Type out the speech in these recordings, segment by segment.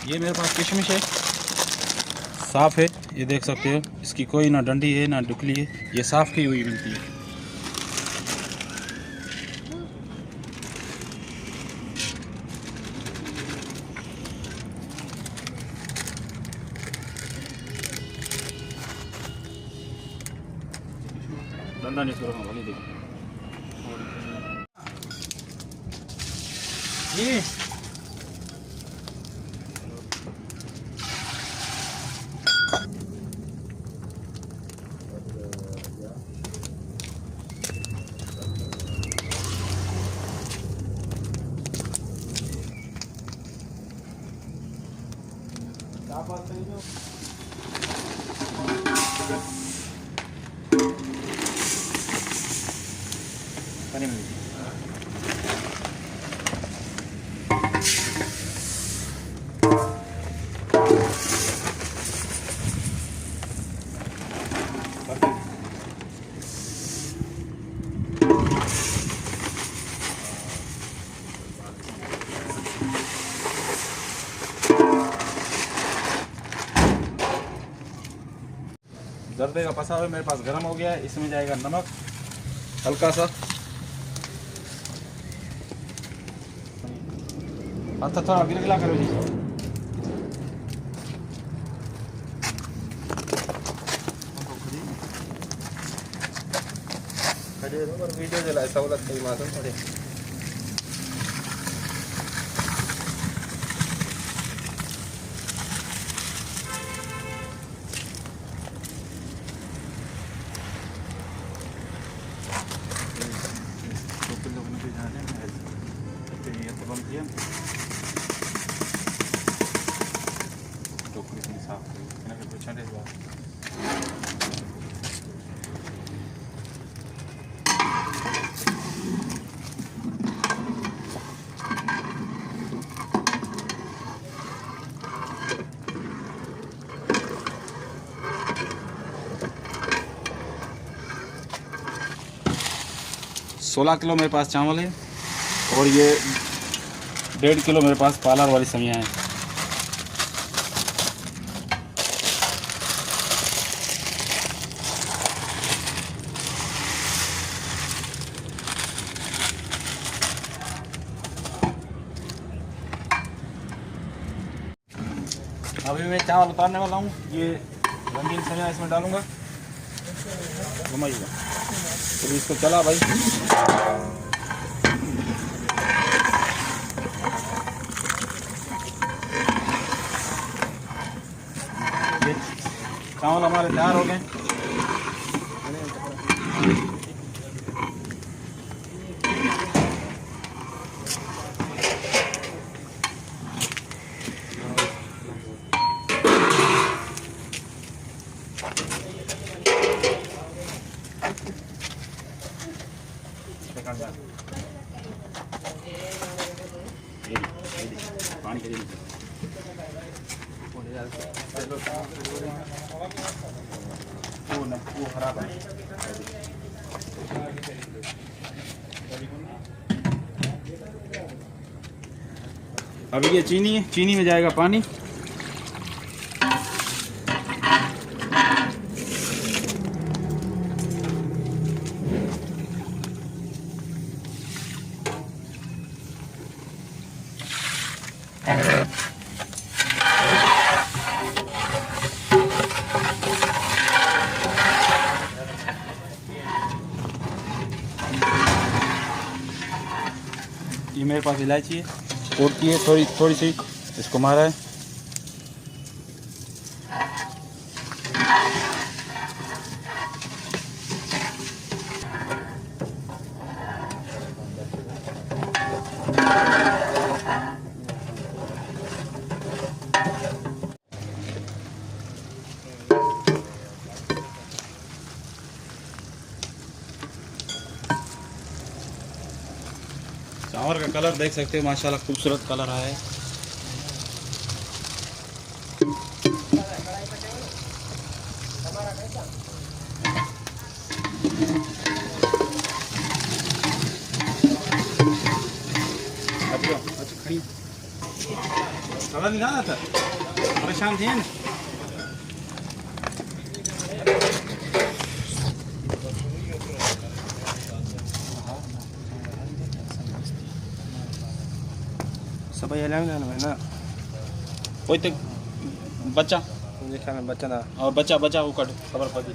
ये मेरे पास किशमिश है, साफ़ है, ये देख सकते हो। इसकी कोई ना डंडी है ना डुकली है, ये साफ़ की हुई मिलती है। डंडा नहीं करो भली देखो ये पानी में जर्दे का पसा हुआ मेरे पास गर्म हो गया है। इसमें जाएगा नमक हल्का सा, अच्छा थोड़ा गिला करो जी। वीडियो जला सवलत कई मालूम पड़े। सोलह किलो मेरे पास चावल है और ये 1.5 किलो मेरे पास पालर वाली सब्जियाँ हैं। अभी मैं चावल उतारने वाला हूँ। ये रंगीन सब्जियाँ इसमें डालूंगा, घुमाइएगा तो इसको चला भाई। ये चावल हमारे तैयार हो गए। पानी के लिए वो खराब है। अब ये चीनी है, चीनी में जाएगा पानी। ये मेरे पास इलायची है, तोड़ती है थोड़ी सी, इसको मारा है। चावल का कलर देख सकते हो, माशाल्लाह खूबसूरत कलर आया है। अच्छा खड़ी थोड़ा निकाला था, परेशान थे ना। सब ये लाइन है ना, कोई तो बच्चा देखा मैं बच्चा था और बच्चा बच्चा वो कट खबर पड़ी।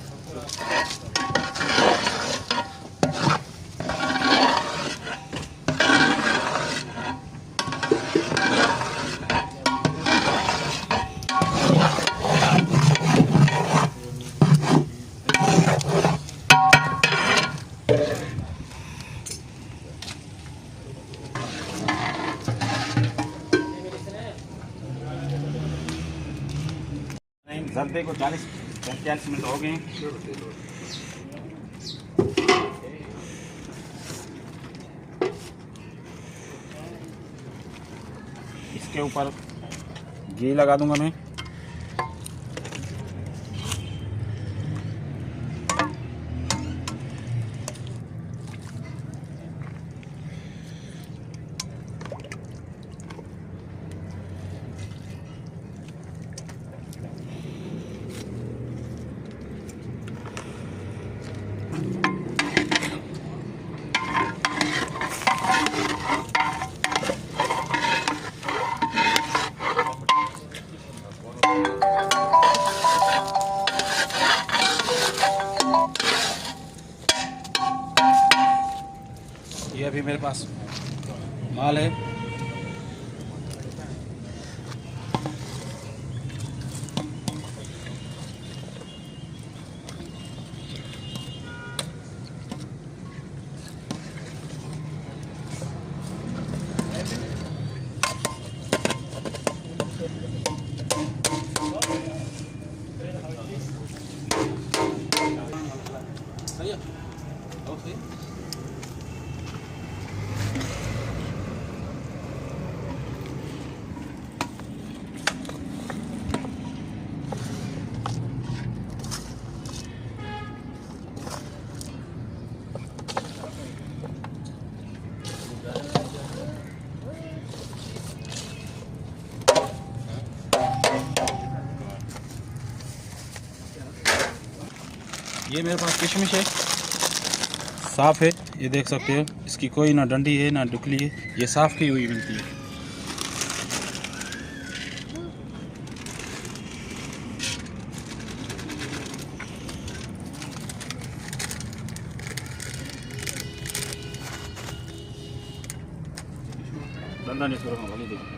जल्दी को 40-45 मिनट हो गए। इसके ऊपर घी लगा दूंगा मैं। ये अभी मेरे पास माल है। ये मेरे पास किशमिश है, साफ़ है, ये देख सकते हो। इसकी कोई ना डंडी है ना डुकली है, ये साफ़ की हुई मिलती है। डंडा नहीं छोड़ूंगा, भले देखो।